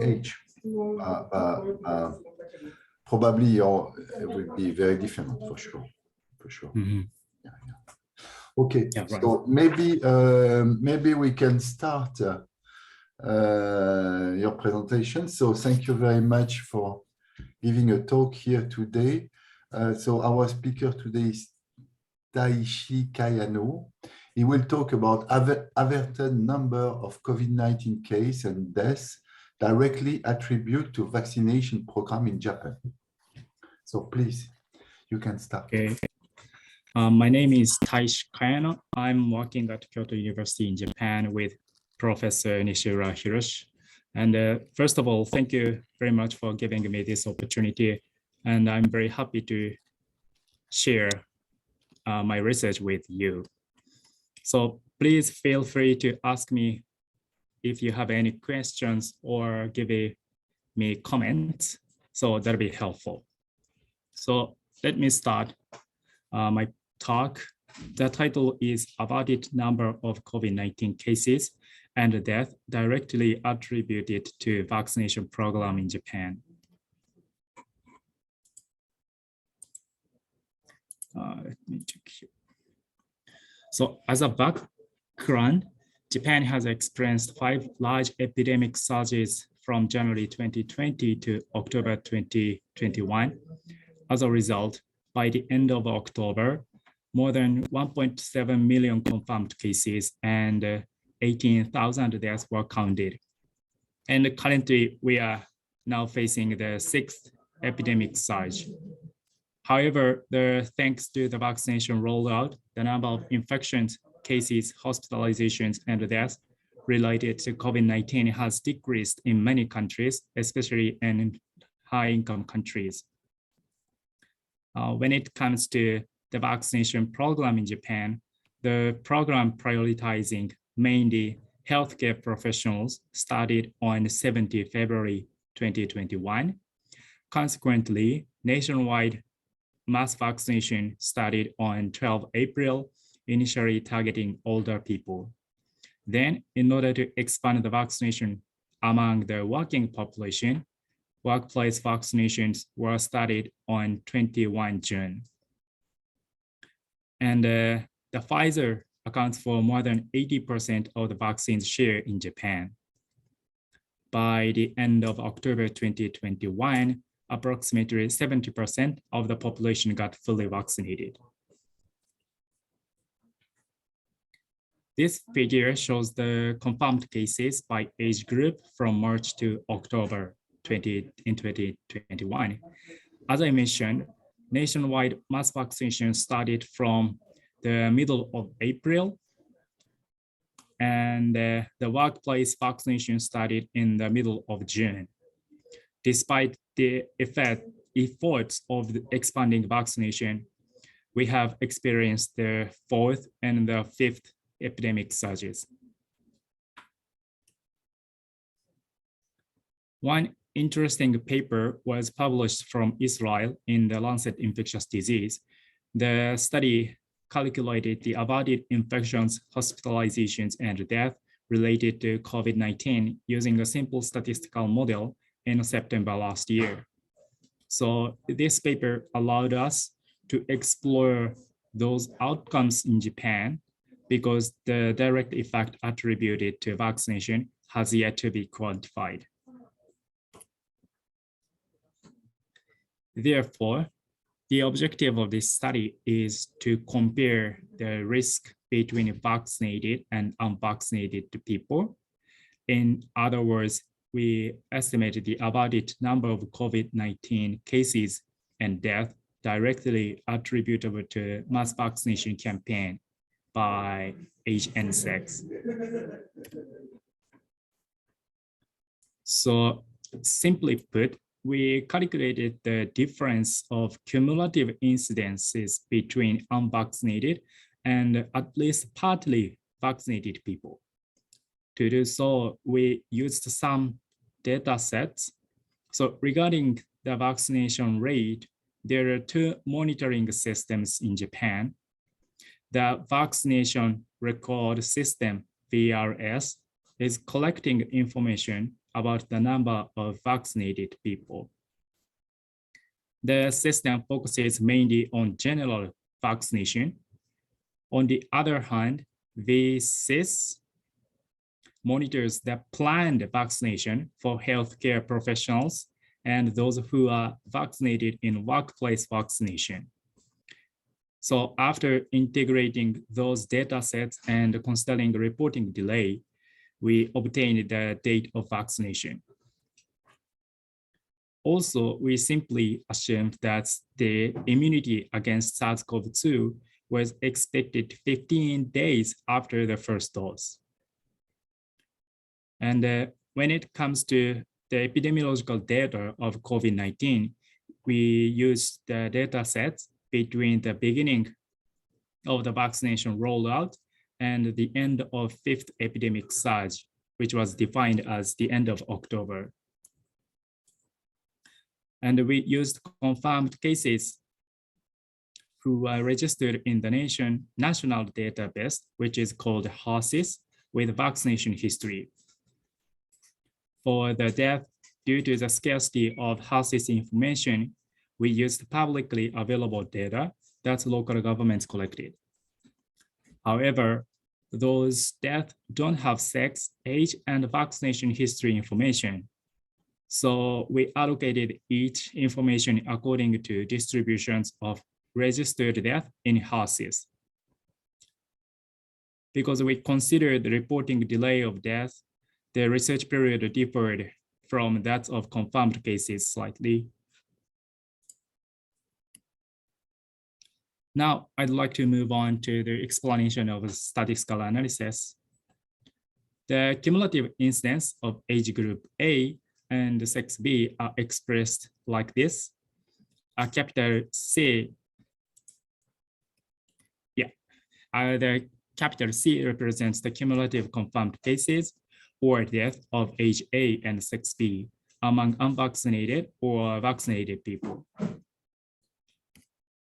age. Probably it will be very different for sure. Mm-hmm. Okay, yeah, right. so maybe we can start your presentation. So thank you very much for giving a talk here today. So our speaker today is Taishi Kayano. He will talk about averted number of COVID-19 cases and deaths directly attributed to vaccination program in Japan. So please, you can start. Okay. My name is Taishi Kayano. I'm working at Kyoto University in Japan with Professor Nishira Hiroshi. And first of all, thank you very much for giving me this opportunity. And I'm very happy to share my research with you. So please feel free to ask me if you have any questions or give me comments. So that'll be helpful. So let me start my talk. The title is Averted Number of COVID-19 Cases and Death Directly Attributed to Vaccination Program in Japan. Let me check here. So as a background, Japan has experienced 5 large epidemic surges from January 2020 to October 2021. As a result, by the end of October, more than 1.7 million confirmed cases and 18,000 deaths were counted. And currently, we are now facing the 6th epidemic surge. However, thanks to the vaccination rollout, the number of infections, cases, hospitalizations, and deaths related to COVID-19 has decreased in many countries, especially in high-income countries. When it comes to the vaccination program in Japan, the program prioritizing mainly healthcare professionals started on 17 February 2021. Consequently, nationwide mass vaccination started on 12 April, initially targeting older people. Then, in order to expand the vaccination among the working population, workplace vaccinations were started on 21 June. And the Pfizer accounts for more than 80% of the vaccine's share in Japan. By the end of October 2021, approximately 70% of the population got fully vaccinated. This figure shows the confirmed cases by age group from March to October in 2021. As I mentioned, nationwide mass vaccination started from the middle of April, and the workplace vaccination started in the middle of June. Despite the efforts of the expanding vaccination, we have experienced the 4th and the 5th epidemic surges. One interesting paper was published from Israel in the Lancet Infectious Disease. The study calculated the averted infections, hospitalizations, and death related to COVID-19 using a simple statistical model in September last year. So this paper allowed us to explore those outcomes in Japan because the direct effect attributed to vaccination has yet to be quantified. Therefore, the objective of this study is to compare the risk between vaccinated and unvaccinated people. In other words, we estimated the averted number of COVID-19 cases and death directly attributable to mass vaccination campaign by age and sex. So simply put, we calculated the difference of cumulative incidences between unvaccinated and at least partly vaccinated people. To do so, we used some data sets. So regarding the vaccination rate, there are 2 monitoring systems in Japan. The Vaccination Record System, VRS, is collecting information about the number of vaccinated people. The system focuses mainly on general vaccination. On the other hand, VSIS monitors the planned vaccination for healthcare professionals and those who are vaccinated in workplace vaccination. So after integrating those data sets and considering reporting delay, we obtained the date of vaccination. Also, we simply assumed that the immunity against SARS-CoV-2 was expected 15 days after the first dose. And when it comes to the epidemiological data of COVID-19, we used the data sets between the beginning of the vaccination rollout and the end of fifth epidemic surge, which was defined as the end of October. And we used confirmed cases who are registered in the national database, which is called HERSIS, with vaccination history. For the death due to the scarcity of HERSIS information, we used publicly available data that local governments collected. However, those deaths don't have sex, age, and vaccination history information. So we allocated each information according to distributions of registered death in HERSIS. Because we considered the reporting delay of death, the research period differed from that of confirmed cases slightly. Now, I'd like to move on to the explanation of statistical analysis. The cumulative incidence of age group A and sex B are expressed like this. A capital C, the capital C represents the cumulative confirmed cases or death of age A and sex B among unvaccinated or vaccinated people.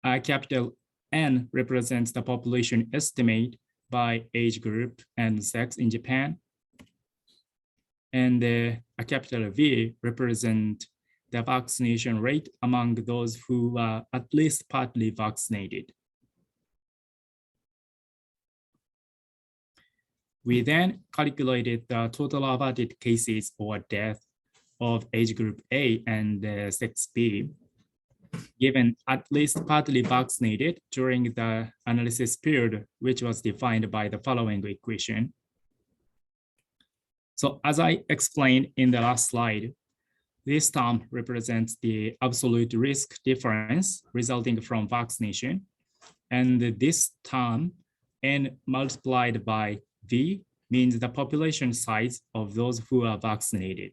Capital N represents the population estimate by age group and sex in Japan. And a capital V represents the vaccination rate among those who are at least partly vaccinated. We then calculated the total averted cases or death of age group A and sex B, given at least partly vaccinated during the analysis period, which was defined by the following equation. So as I explained in the last slide, this term represents the absolute risk difference resulting from vaccination. And this term, N multiplied by V, means the population size of those who are vaccinated.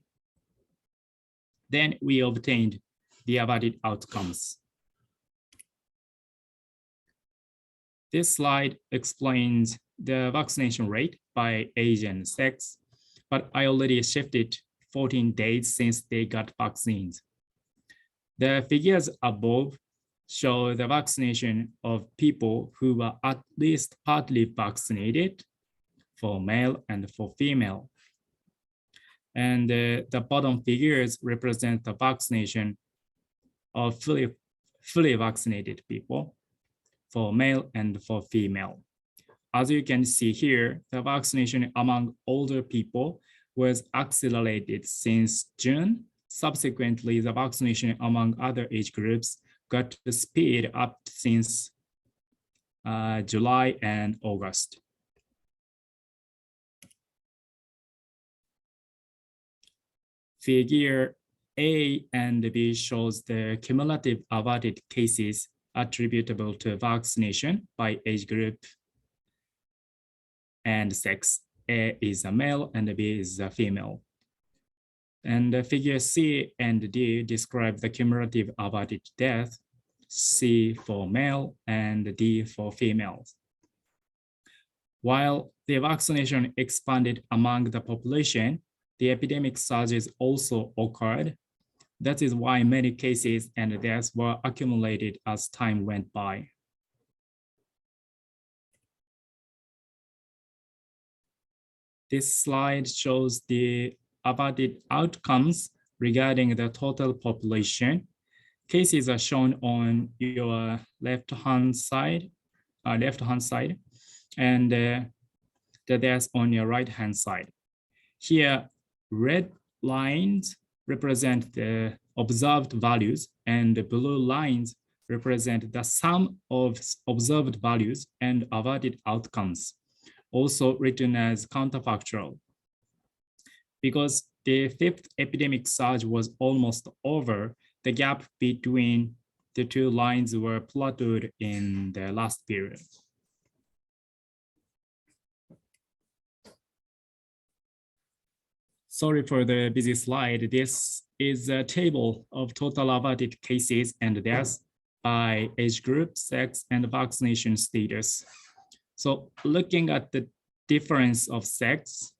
Then we obtained the averted outcomes. This slide explains the vaccination rate by age and sex, but I already shifted 14 days since they got vaccines. The figures above show the vaccination of people who were at least partly vaccinated for male and for female. And the bottom figures represent the vaccination of fully vaccinated people for male and for female. As you can see here, the vaccination among older people was accelerated since June. Subsequently, the vaccination among other age groups got the speed up since July and August. Figure A and B shows the cumulative averted cases attributable to vaccination by age group and sex. A is a male and B is a female. And figure C and D describe the cumulative averted death, C for male and D for females. While the vaccination expanded among the population, the epidemic surges also occurred. That is why many cases and deaths were accumulated as time went by. This slide shows the averted outcomes regarding the total population. Cases are shown on your left-hand side, and the deaths on your right-hand side. Here, red lines represent the observed values, and the blue lines represent the sum of observed values and averted outcomes, also written as counterfactual. Because the fifth epidemic surge was almost over, the gap between the two lines were plateaued in the last period. Sorry for the busy slide. This is a table of total averted cases and deaths by age group, sex, and vaccination status. So looking at the difference of sex,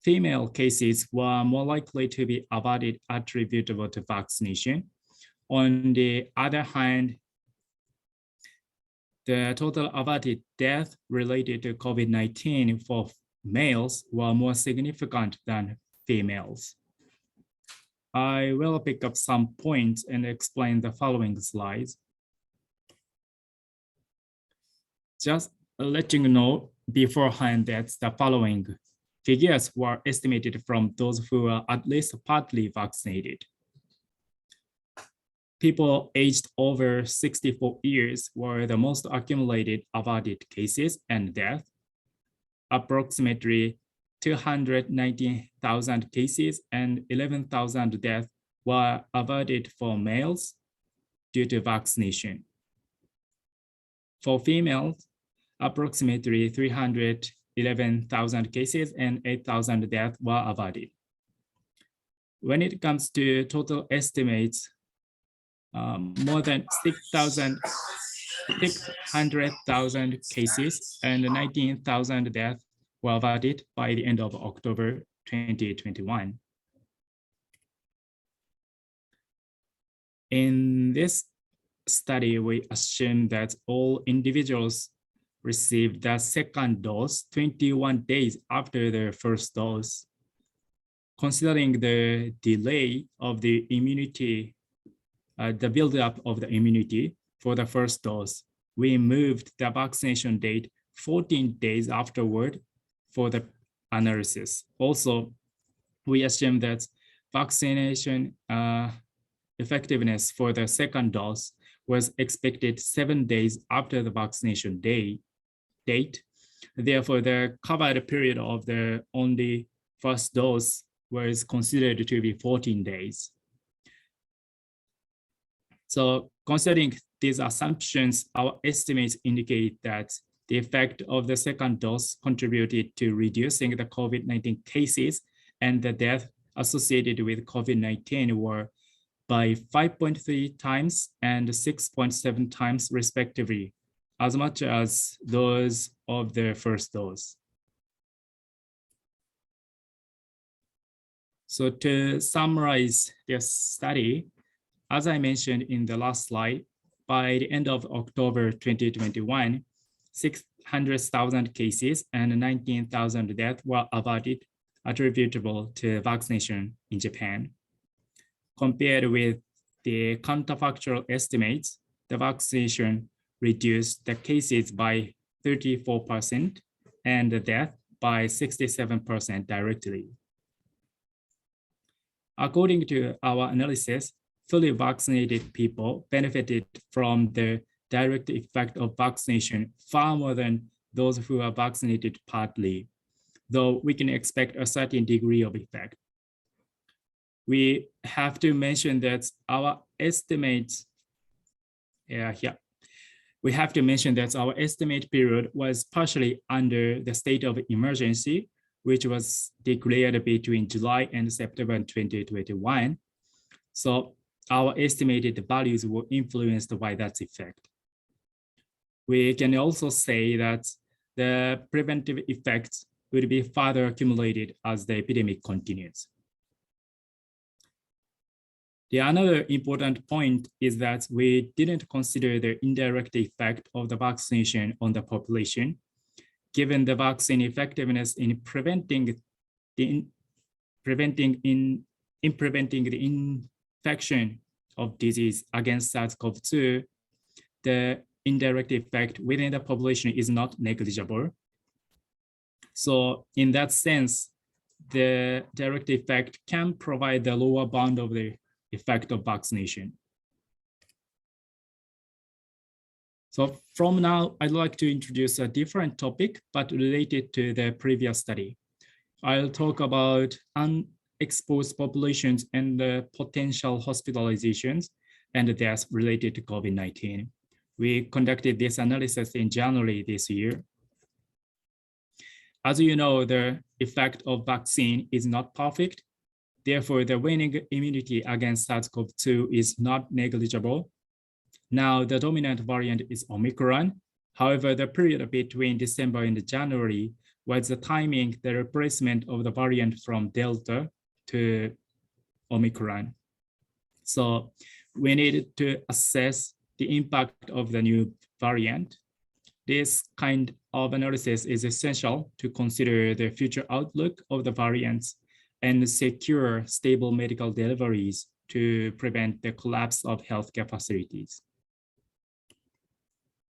female cases were more likely to be averted attributable to vaccination. On the other hand, the total averted death related to COVID-19 for males were more significant than females. I will pick up some points and explain the following slides. Just letting you know beforehand that the following figures were estimated from those who are at least partly vaccinated. People aged over 64 years were the most accumulated averted cases and deaths. Approximately 219,000 cases and 11,000 deaths were averted for males due to vaccination. For females, approximately 311,000 cases and 8,000 deaths were averted. When it comes to total estimates, more than 600,000 cases and 19,000 deaths were averted by the end of October 2021. In this study, we assume that all individuals received the second dose 21 days after their first dose. Considering the delay of the immunity, the buildup of the immunity for the first dose, we moved the vaccination date 14 days afterward for the analysis. Also, we assume that vaccination effectiveness for the second dose was expected 7 days after the vaccination date. Therefore, the covered period of the only first dose was considered to be 14 days. So considering these assumptions, our estimates indicate that the effect of the second dose contributed to reducing the COVID-19 cases and the death associated with COVID-19 were by 5.3 times and 6.7 times respectively, as much as those of the first dose. So to summarize this study, as I mentioned in the last slide, by the end of October 2021, 600,000 cases and 19,000 deaths were averted attributable to vaccination in Japan. Compared with the counterfactual estimates, the vaccination reduced the cases by 34% and the death by 67% directly. According to our analysis, fully vaccinated people benefited from the direct effect of vaccination far more than those who are vaccinated partly, though we can expect a certain degree of effect. We have to mention that our estimates, we have to mention that our estimate period was partially under the state of emergency, which was declared between July and September 2021. So our estimated values were influenced by that effect. We can also say that the preventive effects will be further accumulated as the epidemic continues. The another important point is that we didn't consider the indirect effect of the vaccination on the population. Given the vaccine effectiveness in preventing preventing the infection of disease against SARS-CoV-2, the indirect effect within the population is not negligible. So in that sense, the direct effect can provide the lower bound of the effect of vaccination. So from now, I'd like to introduce a different topic, but related to the previous study. I'll talk about unexposed populations and the potential hospitalizations and deaths related to COVID-19. We conducted this analysis in January this year. As you know, the effect of vaccine is not perfect. Therefore, the waning immunity against SARS-CoV-2 is not negligible. Now, the dominant variant is Omicron. However, the period between December and January was the timing, the replacement of the variant from Delta to Omicron. So we needed to assess the impact of the new variant. This kind of analysis is essential to consider the future outlook of the variants and secure stable medical deliveries to prevent the collapse of healthcare facilities.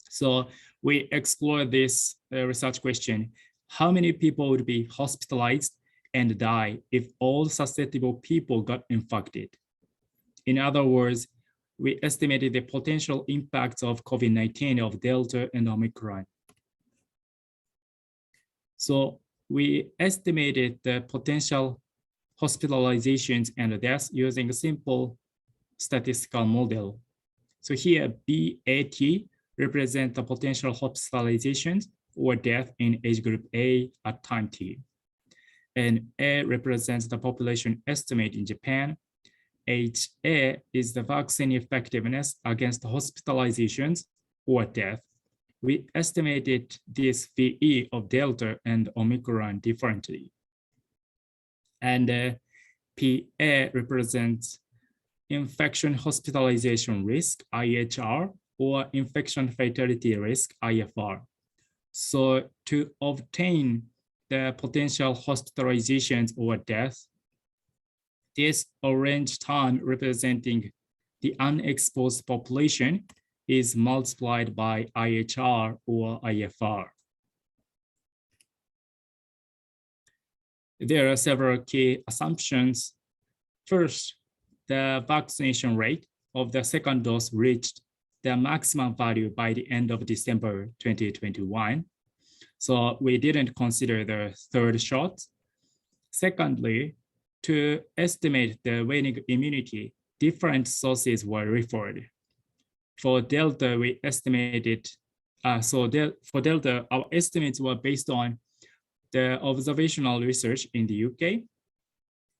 So we explored this research question: how many people would be hospitalized and die if all susceptible people got infected? In other words, we estimated the potential impacts of COVID-19 of Delta and Omicron. So we estimated the potential hospitalizations and deaths using a simple statistical model. So here, BAT represents the potential hospitalizations or death in age group A at time T. And A represents the population estimate in Japan. HA is the vaccine effectiveness against hospitalizations or death. We estimated this VE of Delta and Omicron differently. And PA represents infection hospitalization risk, IHR, or infection fatality risk, IFR. So to obtain the potential hospitalizations or death, this orange term representing the unexposed population is multiplied by IHR or IFR. There are several key assumptions. First, the vaccination rate of the second dose reached the maximum value by the end of December 2021. So we didn't consider the third shot. Secondly, to estimate the waning immunity, different sources were referred. For Delta, we estimated, for Delta, our estimates were based on the observational research in the UK.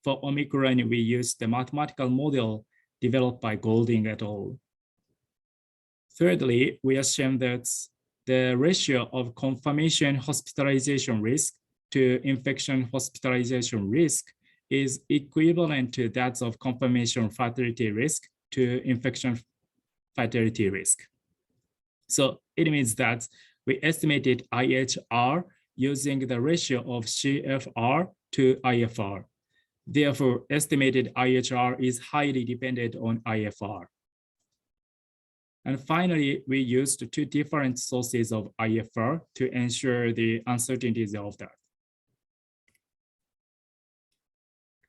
For Omicron, we used the mathematical model developed by Golding et al. Thirdly, we assumed that the ratio of confirmation hospitalization risk to infection hospitalization risk is equivalent to that of confirmation fatality risk to infection fatality risk. So it means that we estimated IHR using the ratio of CFR to IFR. Therefore, estimated IHR is highly dependent on IFR. And finally, we used two different sources of IFR to ensure the uncertainties of that.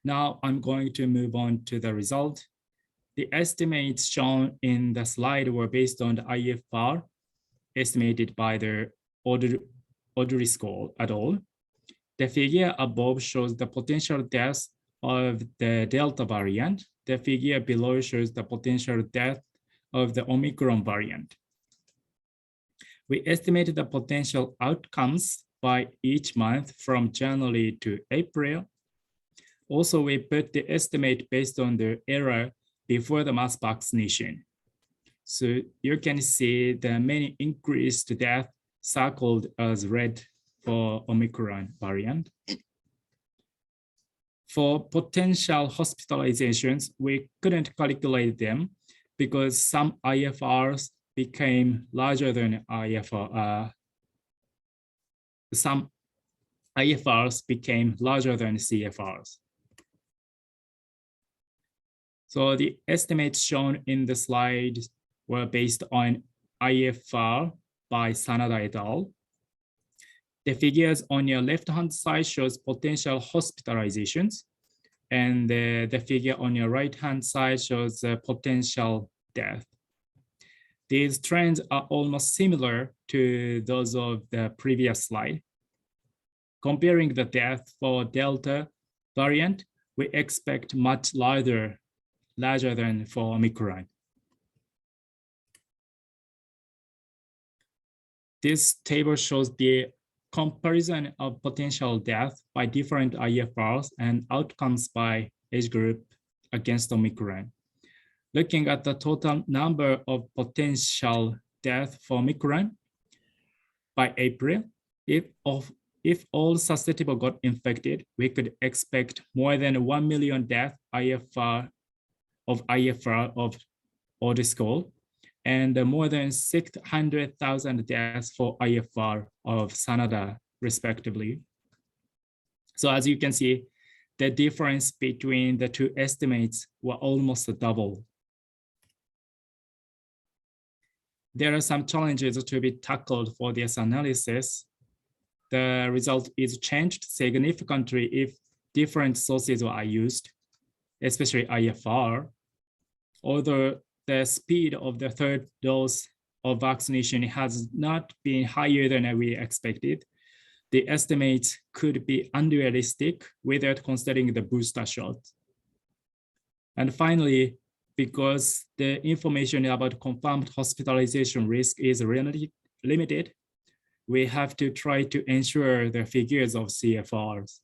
Now I'm going to move on to the result. The estimates shown in the slide were based on the IFR estimated by the O'Driscoll et al. The figure above shows the potential deaths of the Delta variant. The figure below shows the potential death of the Omicron variant. We estimated the potential outcomes by each month from January to April. Also, we put the estimate based on the error before the mass vaccination. So you can see the many increased death circled as red for Omicron variant. For potential hospitalizations, we couldn't calculate them because some IFRs became larger than IFR. Some IFRs became larger than CFRs. So the estimates shown in the slide were based on IFR by Sanada et al. The figures on your left-hand side shows potential hospitalizations, and the figure on your right-hand side shows potential death. These trends are almost similar to those of the previous slide. Comparing the death for Delta variant, we expect much larger than for Omicron. This table shows the comparison of potential death by different IFRs and outcomes by age group against Omicron. Looking at the total number of potential death for Omicron, by April, if all susceptible got infected, we could expect more than 1 million death IFR of Audi school, and more than 600,000 deaths for IFR of Sanada, respectively. So as you can see, the difference between the two estimates were almost double. There are some challenges to be tackled for this analysis. The result is changed significantly if different sources are used, especially IFR. Although the speed of the third dose of vaccination has not been higher than we expected, the estimates could be unrealistic without considering the booster shot. And finally, because the information about confirmed hospitalization risk is really limited, we have to try to ensure the figures of CFRs.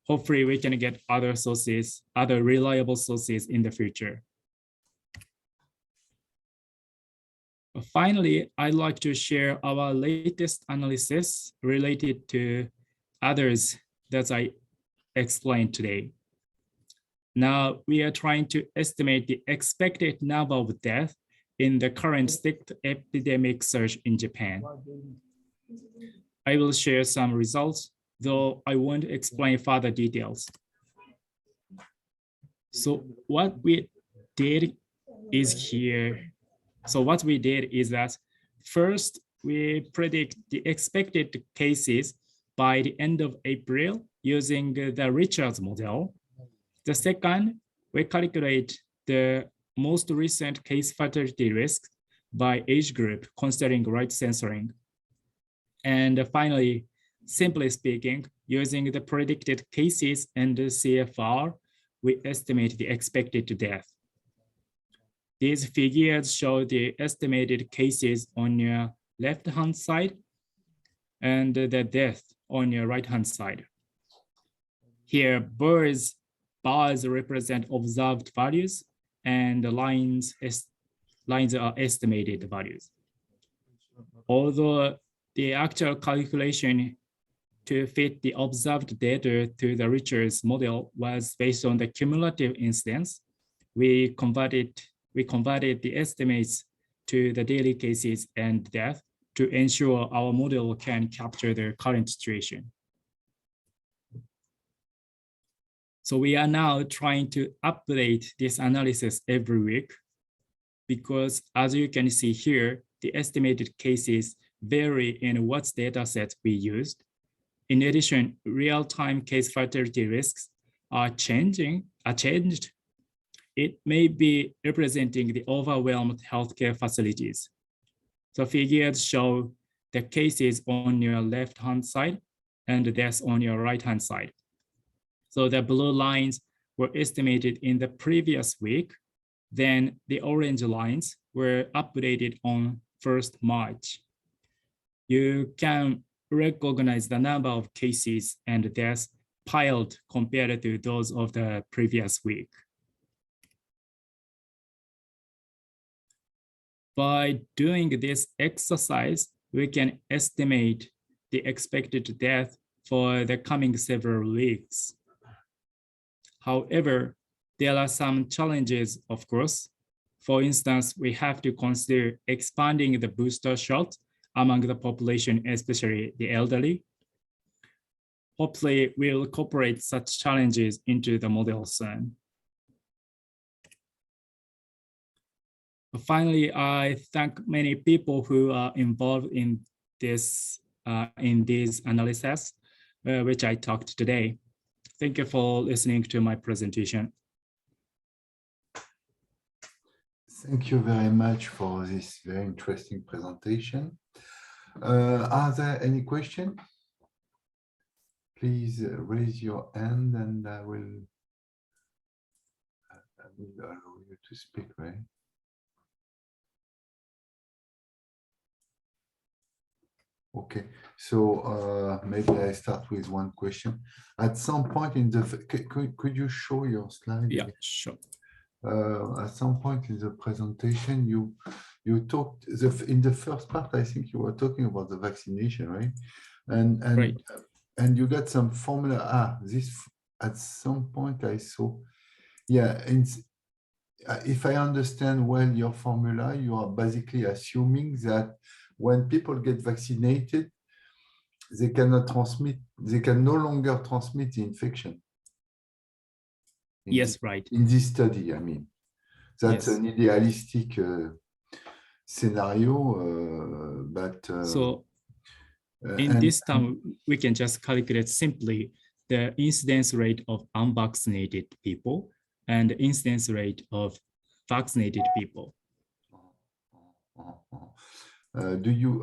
Hopefully we can get other sources, other reliable sources in the future. Finally, I'd like to share our latest analysis related to others that I explained today. Now, we are trying to estimate the expected number of deaths in the current strict epidemic surge in Japan. I will share some results, though I won't explain further details. So what we did is here. So what we did is that first, we predict the expected cases by the end of April using the Richards model. The second, we calculate the most recent case fatality risk by age group, considering right censoring. And finally, simply speaking, using the predicted cases and the CFR, we estimate the expected death. These figures show the estimated cases on your left-hand side and the death on your right-hand side. Here, bars represent observed values, and the lines are estimated values. Although the actual calculation to fit the observed data to the Richards model was based on the cumulative incidence, we converted the estimates to the daily cases and death to ensure our model can capture the current situation. So we are now trying to update this analysis every week because, as you can see here, the estimated cases vary in what data sets we used. In addition, real-time case fatality risks are changed. It may be representing the overwhelmed healthcare facilities. So figures show the cases on your left-hand side and the deaths on your right-hand side. So the blue lines were estimated in the previous week. Then the orange lines were updated on 1st March. You can recognize the number of cases and deaths piled compared to those of the previous week. By doing this exercise, we can estimate the expected death for the coming several weeks. However, there are some challenges, of course. For instance, we have to consider expanding the booster shot among the population, especially the elderly. hopefully we'll incorporate such challenges into the model soon. Finally, I thank many people who are involved in these analyses, which I talked today. Thank you for listening to my presentation. Thank you very much for this very interesting presentation. Are there any questions? Please raise your hand and I will allow you to speak, right? Okay, so maybe I start with one question. At some point in the, could you show your slide? Yeah, sure. At some point in the presentation, you talked in the first part. I think you were talking about the vaccination, right? And you got some formula. This at some point I saw. Yeah, if I understand well your formula, you are basically assuming that when people get vaccinated, they cannot transmit. They can no longer transmit the infection. Yes, right. In this study, I mean, that's an idealistic scenario, but so in this time we can just calculate simply the incidence rate of unvaccinated people and the incidence rate of vaccinated people. Do you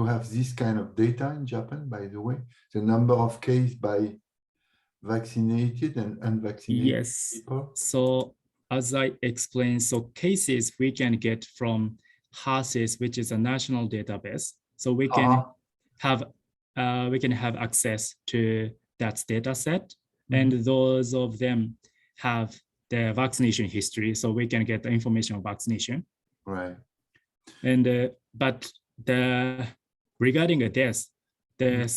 have this kind of data in Japan, by the way? The number of cases by vaccinated and unvaccinated people? So as I explained, so cases we can get from HACCP, which is a national database. So we can have access to that data set, and those of them have the vaccination history, so we can get the information on vaccination. Right. And but regarding the deaths, the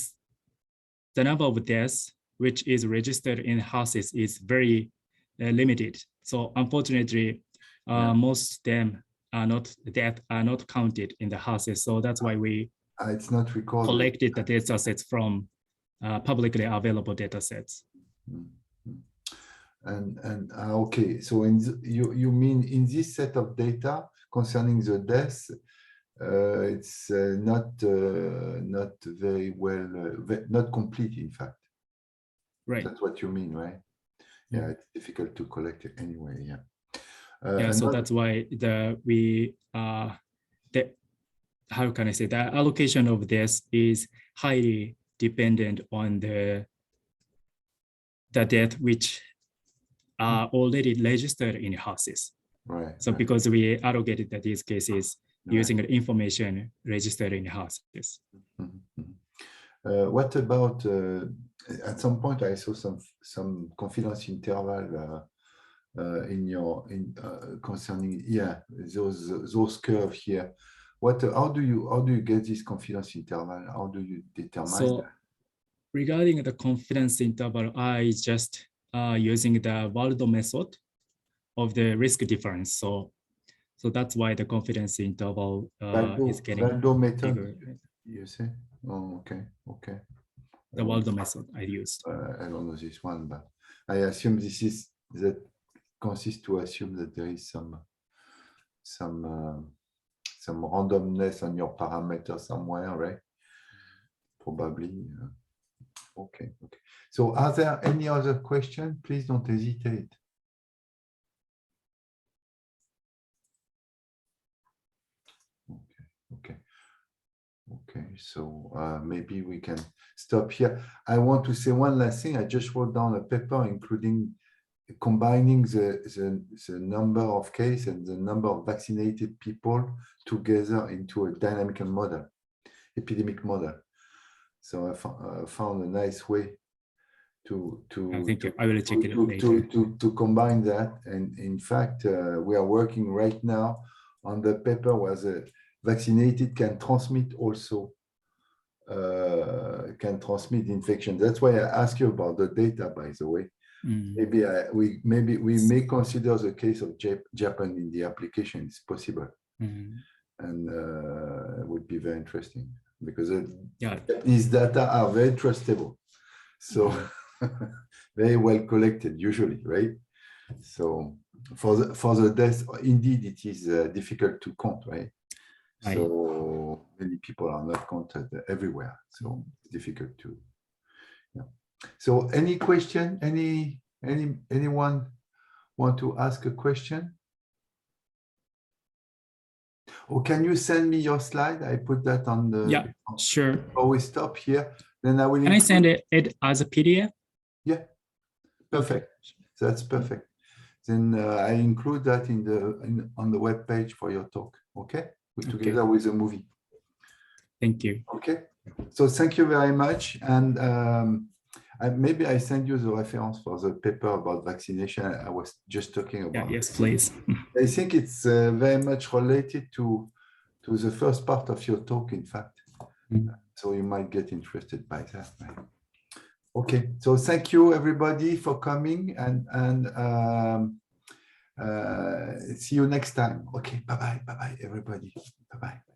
number of deaths which is registered in HACCP is very limited. So unfortunately, most of them are not counted in the HACCP. So that's why we it's not recorded. Collected the data sets from publicly available data sets. And okay, so you mean in this set of data concerning the deaths, it's not very well, not complete, in fact. Right. That's what you mean, right? Yeah, it's difficult to collect it anyway. Yeah. So that's why how can I say, the allocation of this is highly dependent on the death which are already registered in HACCP. Right. So because we allocated these cases using the information registered in HACCP. What about at some point I saw some confidence interval concerning those curves here. How do you get this confidence interval? How do you determine that? Regarding the confidence interval, I just using the Bordeaux method of the risk difference. So that's why the confidence interval is getting Bordeaux method, bigger. you say? Oh, okay. The Bordeaux method I used. I don't know this one, but I assume that consists to assume that there is some randomness on your parameter somewhere, right? Probably. Okay. So are there any other questions? Please don't hesitate. Okay. So maybe we can stop here. I want to say one last thing. I just wrote down a paper combining the number of cases and the number of vaccinated people together into a dynamical model, epidemic model. So I found a nice way to I will check it later. to combine that. And in fact, we are working right now on the paper where the vaccinated can transmit also infection. That's why I asked you about the data, by the way. Maybe we may consider the case of Japan in the application. It's possible, and it would be very interesting. because Yeah. these data are very trustable. So very well collected usually, right? So for the deaths, indeed, it is difficult to count, right? Right. So many people are not counted everywhere. So it's difficult to, yeah. So any question, anyone want to ask a question? Or can you send me your slide? I put that on the, Yeah, sure. before we stop here, then I will. Can I send it as a PDF? Yeah, perfect. That's perfect. Then I include that on the web page for your talk. Okay, together with the movie. Thank you. Okay, so thank you very much. And maybe I send you the reference for the paper about vaccination I was just talking about. Yeah, yes, please. I think it's very much related to the first part of your talk, in fact. So you might get interested by that. Okay, so thank you everybody for coming, and see you next time. Okay, bye-bye, everybody. Bye-bye.